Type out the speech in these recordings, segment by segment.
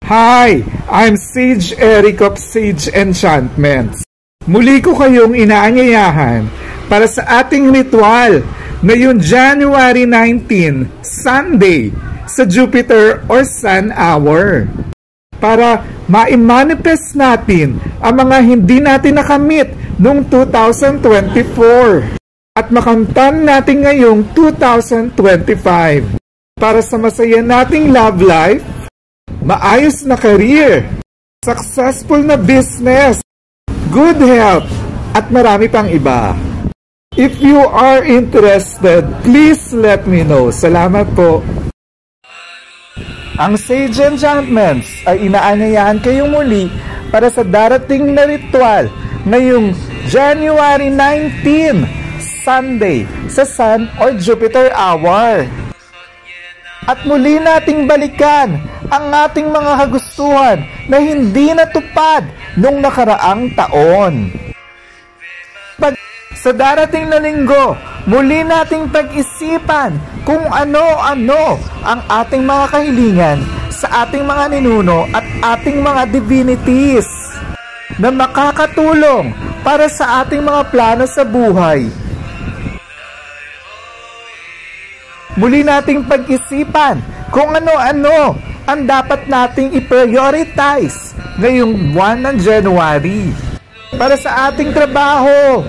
Hi! I'm Sage Eric of Sage Enchantments. Muli ko kayong inaanyayahan para sa ating ritual ngayong January 19, Sunday, sa Jupiter or Sun Hour. Para ma-manifest natin ang mga hindi natin nakamit noong 2024 at makamtan natin ngayong 2025. Para sa masaya nating love life, maayos na career, successful na business, good health, at marami pang iba. If you are interested, please let me know. Salamat po. Ang Sage Enchantments ay inaanyayahan kayong muli para sa darating na ritual ngayong January 19, Sunday, sa Sun or Jupiter Hour. At muli nating balikan ang ating mga kagustuhan na hindi natupad nung nakaraang taon. Sa darating na linggo, muli nating pag-isipan kung ano-ano ang ating mga kahilingan sa ating mga ninuno at ating mga divinities na makakatulong para sa ating mga plano sa buhay. Muli nating pag-isipan kung ano-ano ang dapat nating i-prioritize ngayong buwan ng January para sa ating trabaho,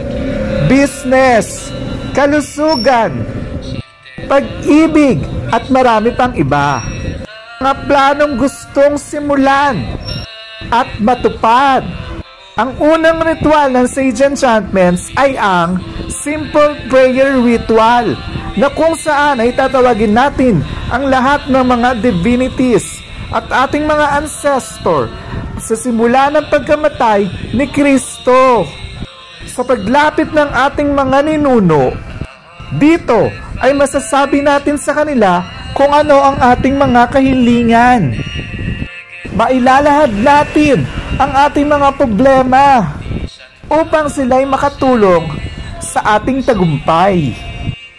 business, kalusugan, pag-ibig at marami pang iba. Mga planong gustong simulan at matupad. Ang unang ritual ng Sage Enchantments ay ang Simple Prayer Ritual na kung saan ay tatawagin natin ang lahat ng mga divinities at ating mga ancestor sa simula ng pagkamatay ni Kristo. Sa paglapit ng ating mga ninuno, dito ay masasabi natin sa kanila kung ano ang ating mga kahilingan. Mailalahad natin ang ating mga problema upang sila'y makatulong sa ating tagumpay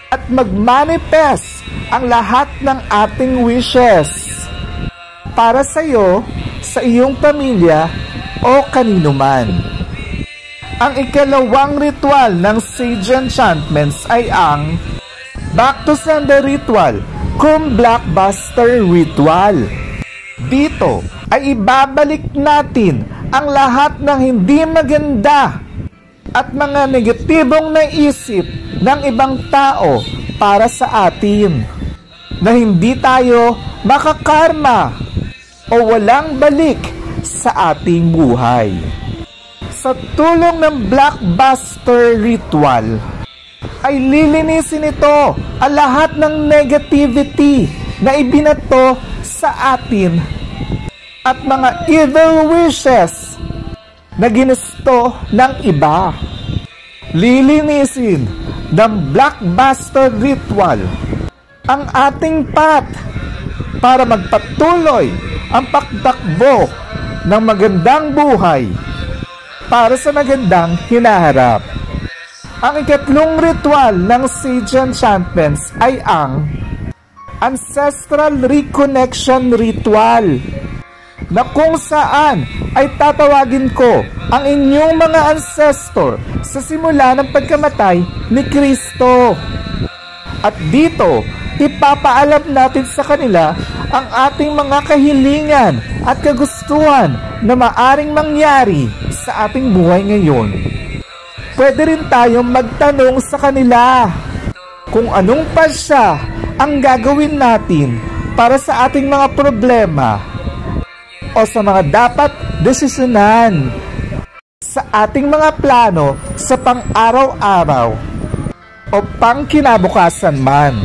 at mag-manifest ang lahat ng ating wishes para sa iyo, sa iyong pamilya o kanino man. Ang ikalawang ritual ng Sage Enchantments ay ang Back to Sender Ritual cum Blockbuster Ritual. Dito ay ibabalik natin ang lahat ng hindi maganda at mga negatibong naisip ng ibang tao para sa atin na hindi tayo makakarma o walang balik sa ating buhay. Sa tulong ng Blockbuster Ritual ay lilinisin ito ang lahat ng negativity na ibinato sa atin at mga evil wishes na ginusto ng iba. Lilinisin ng Blockbuster Ritual ang ating path para magpatuloy ang pagtakbo ng magandang buhay para sa magandang hinaharap. Ang ikatlong ritual ng Sage Enchantments ay ang Ancestral Reconnection Ritual na kung saan ay tatawagin ko ang inyong mga ancestor sa simula ng pagkamatay ni Kristo. At dito, ipapaalam natin sa kanila ang ating mga kahilingan at kagustuhan na maaring mangyari sa ating buhay ngayon. Pwede rin tayong magtanong sa kanila kung anong pasya ang gagawin natin para sa ating mga problema o sa mga dapat desisyonan sa ating mga plano sa pang-araw-araw o pang-kinabukasan man.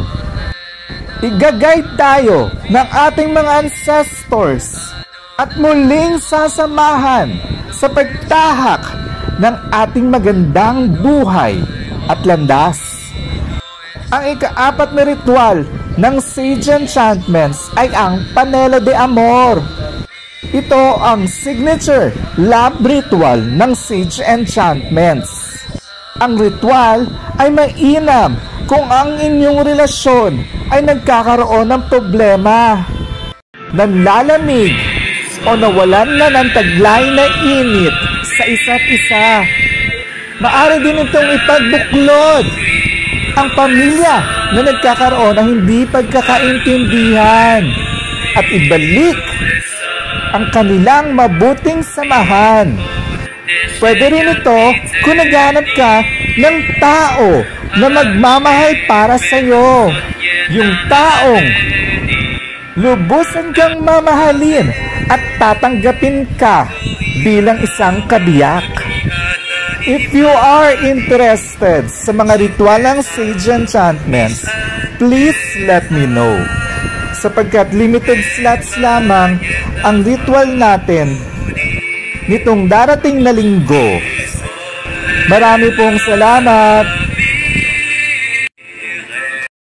I-guide tayo ng ating mga ancestors at muling sasamahan sa pagtahak ng ating magandang buhay at landas. Ang ika-apat na ritual ng Sage Enchantments ay ang Panela de Amor. Ito ang signature love ritual ng Sage Enchantments. Ang ritual ay mainam kung ang inyong relasyon ay nagkakaroon ng problema. Nanlalamig o nawalan na ng taglay na init sa isa't isa. Maaari din itong ipagbuklod ang pamilya na nagkakaroon ng hindi pagkakaintindihan at ibalik ang kanilang mabuting samahan. Pwede rin ito kung naghanap ka ng tao na magmamahal para sa iyo. Yung taong lubusan kang mamahalin at tatanggapin ka bilang isang kabiyak. If you are interested sa mga ritual ng Sage Enchantments, please let me know. Sapagkat limited slots lamang ang ritual natin nitong darating na linggo. Marami pong salamat!